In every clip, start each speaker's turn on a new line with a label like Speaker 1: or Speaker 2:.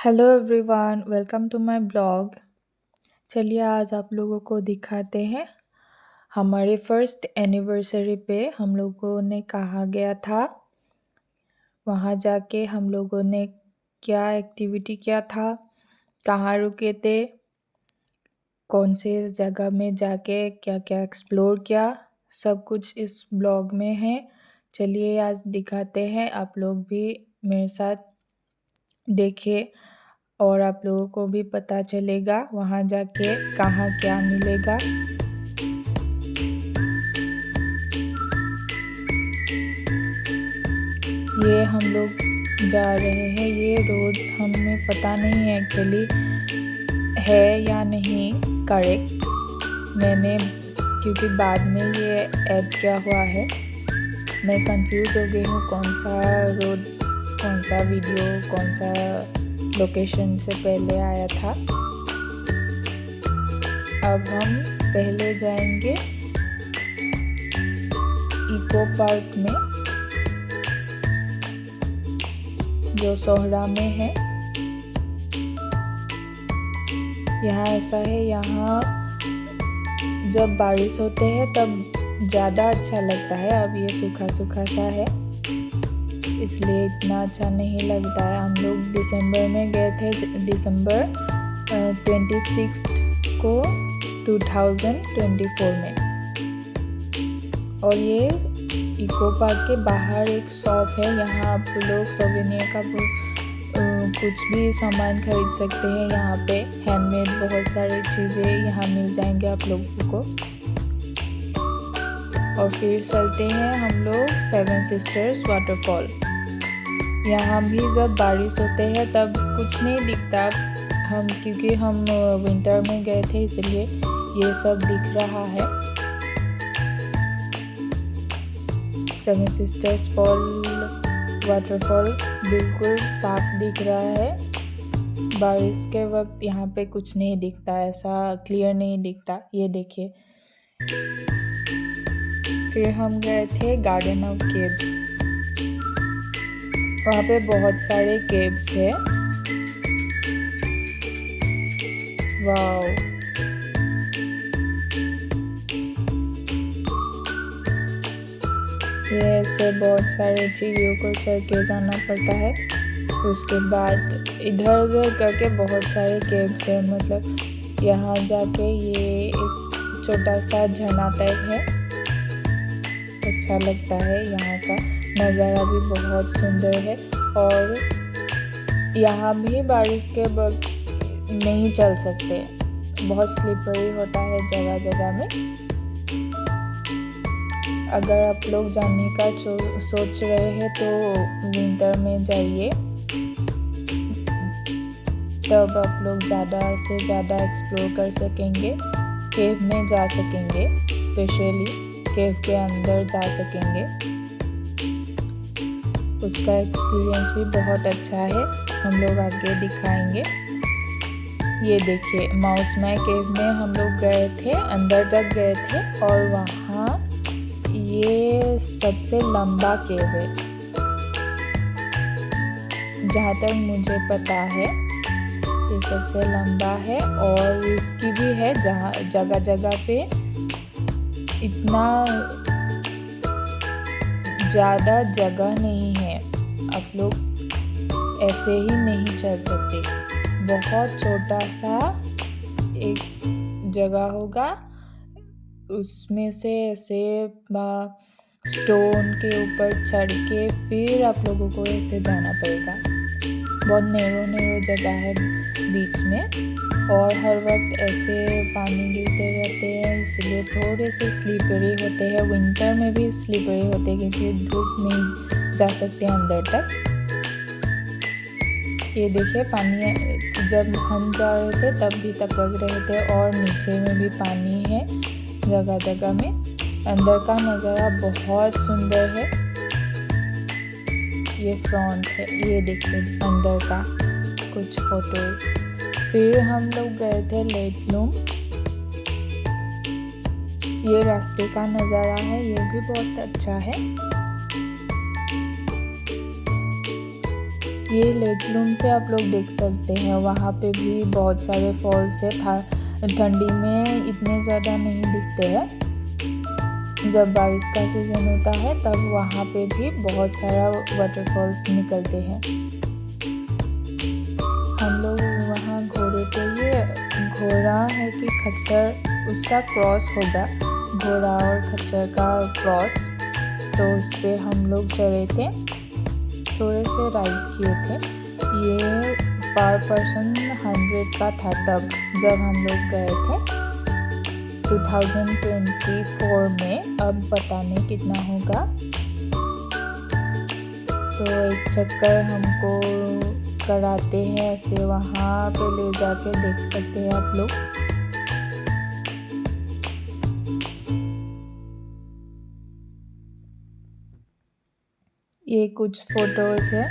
Speaker 1: Hello everyone, welcome to my blog. चलिए आज आप लोगों को दिखाते हैं हमारे फर्स्ट एनिवर्सरी पे हम लोगों ने कहाँ गया था। वहाँ जाके हम लोगों ने क्या एक्टिविटी किया था, कहाँ रुके थे, कौन से जगह में जाके क्या क्या एक्सप्लोर किया, सब कुछ इस ब्लॉग में है। चलिए आज दिखाते हैं, आप लोग भी मेरे साथ देखिए और आप लोगों को भी पता चलेगा वहाँ जाके कहाँ क्या मिलेगा। ये हम लोग जा रहे हैं, ये रोड हमें पता नहीं है एक्चुअली है या नहीं करेक्ट, मैंने क्योंकि बाद में ये ऐड किया हुआ है, मैं कंफ्यूज हो गई हूँ कौन सा रोड, कौन सा वीडियो, कौन सा लोकेशन से पहले आया था। अब हम पहले जाएंगे इको पार्क में जो सोहरा में है। यहाँ ऐसा है, यहाँ जब बारिश होते हैं तब ज़्यादा अच्छा लगता है। अब ये सूखा सूखा सा है इसलिए इतना अच्छा नहीं लगता है। हम लोग दिसंबर में गए थे, दिसंबर 26 को 2024 में। और ये इको पार्क के बाहर एक शॉप है, यहाँ आप लोग सोवेनियर का कुछ भी सामान खरीद सकते हैं। यहाँ पे हैंडमेड बहुत सारी चीज़ें यहाँ मिल जाएंगे आप लोगों को। और फिर चलते हैं हम लोग सेवन सिस्टर्स वाटरफॉल। यहाँ भी जब बारिश होते हैं तब कुछ नहीं दिखता, क्योंकि हम विंटर में गए थे इसलिए ये सब दिख रहा है। सेवन सिस्टर्स वाटरफॉल बिल्कुल साफ दिख रहा है। बारिश के वक्त यहाँ पे कुछ नहीं दिखता, ऐसा क्लियर नहीं दिखता, ये देखिए। फिर हम गए थे गार्डन ऑफ केव्स, वहाँ पे बहुत सारे केव्स है। वाओ, ये ऐसे बहुत सारे सीढ़ियों को चढ़ के जाना पड़ता है। उसके बाद इधर उधर करके बहुत सारे केव्स है, मतलब यहाँ जाके ये एक छोटा सा झरना टाइप है, अच्छा लगता है। यहाँ का नज़ारा भी बहुत सुंदर है। और यहाँ भी बारिश के वक्त नहीं चल सकते, बहुत स्लिपरी होता है जगह जगह में। अगर आप लोग जाने का सोच रहे हैं तो विंटर में जाइए, तब आप लोग ज़्यादा से ज़्यादा एक्सप्लोर कर सकेंगे, केव में जा सकेंगे, स्पेशली केव के अंदर जा सकेंगे। उसका एक्सपीरियंस भी बहुत अच्छा है, हम लोग आगे दिखाएंगे। ये देखिए, माउसमाई केव में हम लोग गए थे, अंदर तक गए थे। और वहाँ ये सबसे लंबा केव है जहाँ तक मुझे पता है, ये सबसे लंबा है। और इसकी भी है जहाँ जगह जगह पे इतना ज़्यादा जगह नहीं है, आप लोग ऐसे ही नहीं चल सकते। बहुत छोटा सा एक जगह होगा, उसमें से ऐसे स्टोन के ऊपर चढ़ के फिर आप लोगों को ऐसे जाना पड़ेगा। बहुत नैरो जगह है बीच में, और हर वक्त ऐसे पानी गिरते रहते हैं, इसलिए थोड़े से स्लीपरी होते हैं। विंटर में भी स्लीपरी होते हैं क्योंकि धूप नहीं जा सकते अंदर तक। ये देखिए, पानी जब हम जा रहे थे तब भी टपक रहे थे, और नीचे में भी पानी है जगह जगह में। अंदर का नज़ारा बहुत सुंदर है। ये फ्रंट है, ये देखिए अंदर का कुछ फोटोज। फिर हम लोग गए थे लेक ब्लूम, ये रास्ते का नज़ारा है, ये भी बहुत अच्छा है। ये लेक लूम से आप लोग देख सकते हैं, वहाँ पे भी बहुत सारे फॉल्स है। ठंडी में इतने ज़्यादा नहीं दिखते हैं। जब बारिश का सीजन होता है तब वहाँ पे भी बहुत सारा वाटरफॉल्स निकलते हैं। हम लोग वहाँ घोड़े पे, ये घोड़ा है कि खच्चर, उसका क्रॉस होगा, घोड़ा और खच्चर का क्रॉस, तो उस पर हम लोग चढ़े थे, थोड़े से राइड किए थे। ये पर पर्सन 100 का था तब जब हम लोग गए थे 2024 में। अब पता नहीं कितना होगा। तो एक चक्कर हमको कराते हैं ऐसे, वहाँ पे ले जाके देख सकते हैं आप लोग। ये कुछ फोटोज है।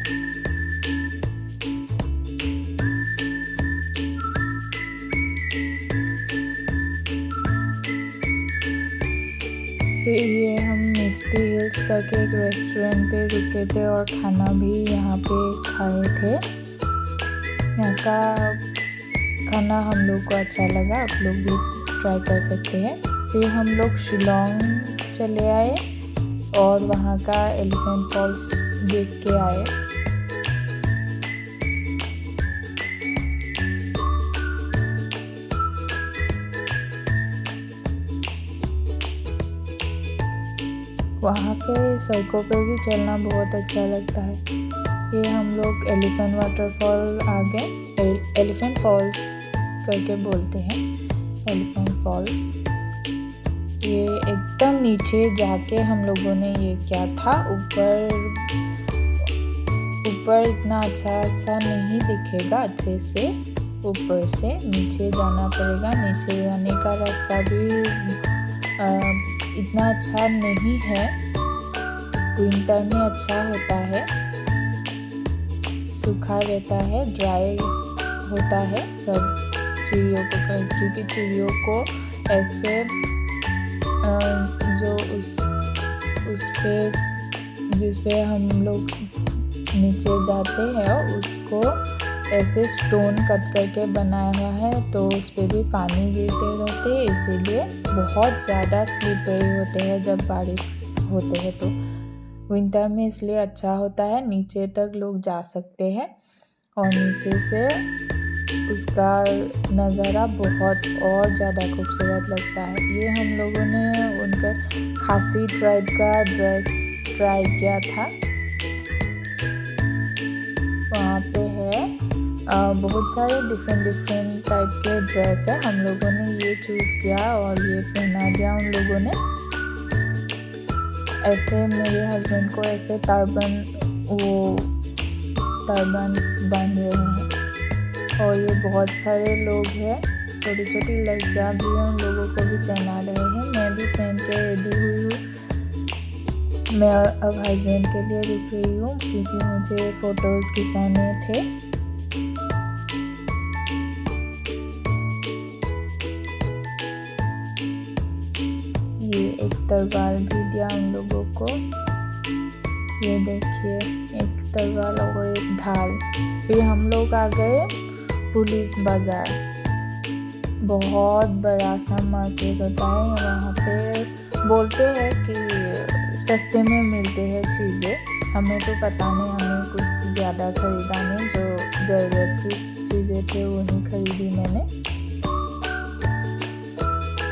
Speaker 1: फिर ये हम मिस्टी हिल्स करके एक रेस्टोरेंट पे रुके थे और खाना भी यहाँ पे खाए थे। यहाँ का खाना हम लोग को अच्छा लगा, आप लोग भी ट्राई कर सकते हैं। फिर हम लोग शिलोंग चले आए और वहाँ का एलिफेंट फॉल्स देख के आए। वहाँ पे सड़कों पे भी चलना बहुत अच्छा लगता है। ये हम लोग एलिफेंट वाटरफॉल आ गए, एलिफेंट फॉल्स करके बोलते हैं, एलिफेंट फॉल्स। ये एकदम नीचे जाके हम लोगों ने ये क्या था, ऊपर इतना अच्छा सा नहीं दिखेगा अच्छे से, ऊपर से नीचे जाना पड़ेगा। नीचे जाने का रास्ता भी इतना अच्छा नहीं है, विंटर में अच्छा होता है, सूखा रहता है, ड्राई होता है सब चिड़ियों को, क्योंकि चिड़ियों को ऐसे जो उस पे जिस पे हम लोग नीचे जाते हैं उसको ऐसे स्टोन कट करके बनाया हुआ है, तो उस पर भी पानी गिरते रहते हैं, इसीलिए बहुत ज़्यादा स्लिपरी होते हैं जब बारिश होते हैं। तो विंटर में इसलिए अच्छा होता है, नीचे तक लोग जा सकते हैं और नीचे से उसका नज़ारा बहुत और ज़्यादा खूबसूरत लगता है। ये हम लोगों ने उनका खासी ट्राइब का ड्रेस ट्राई किया था। वहाँ पे है बहुत सारे डिफरेंट टाइप के ड्रेस है। हम लोगों ने ये चूज़ किया और ये पहना दिया उन लोगों ने। ऐसे मेरे हस्बैंड को ऐसे टर्बन बांध रहे हैं और ये बहुत सारे लोग हैं, छोटी छोटी लड़कियाँ भी हैं, उन लोगों को भी पहना रहे हैं। मैं भी पहन के रेडी हुई हूँ। मैं अब हस्बैंड के लिए रुक रही हूँ क्योंकि मुझे फ़ोटोज़ खिंचाने थे। ये एक तलवार भी दिया उन लोगों को, ये देखिए एक तलवार और एक ढाल। फिर हम लोग आ गए पुलिस बाज़ार, बहुत बड़ा सा मार्केट होता है वहाँ पे। बोलते हैं कि सस्ते में मिलते हैं चीज़ें, हमें तो पता नहीं, हमें कुछ ज़्यादा खरीदा नहीं, जो ज़रूरत की चीज़ें थे वही खरीदी मैंने।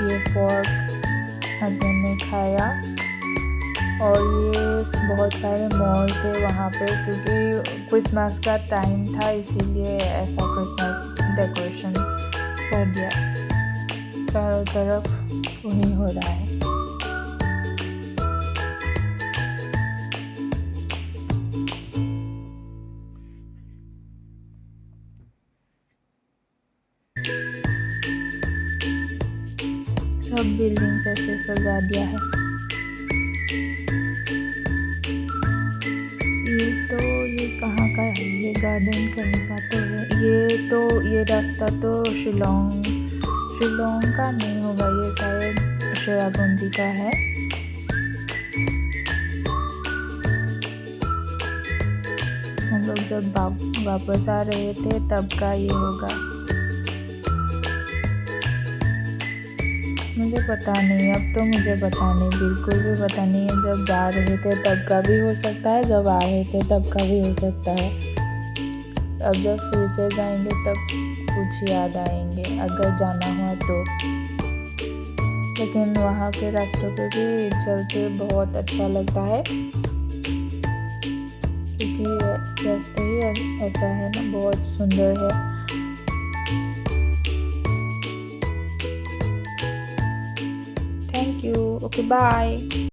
Speaker 1: ये पोर्क हस्बैंड ने खाया और ये बहुत सारे मॉल्स है वहाँ पे, क्योंकि क्रिसमस का टाइम था इसीलिए ऐसा क्रिसमस डेकोरेशन कर दिया। चारों तरफ वही हो रहा है। सब बिल्डिंग्स ऐसे सजा दिया है। ये कहाँ का है, ये गार्डन कहीं का तो है। ये रास्ता तो शिलोंग का नहीं होगा, ये शायद शेरापुंजी का है। हम लोग जब वापस आ रहे थे तब का ये होगा। मुझे पता नहीं, अब तो मुझे पता नहीं, बिल्कुल भी पता नहीं है। जब जा रहे थे तब का भी हो सकता है, जब आ रहे थे तब का भी हो सकता है। अब जब फिर से जाएंगे तब कुछ याद आएंगे, अगर जाना हुआ तो। लेकिन वहाँ के रास्तों पे भी चल के बहुत अच्छा लगता है, क्योंकि रास्ते ही ऐसा है ना, बहुत सुंदर है। Thank you, okay bye.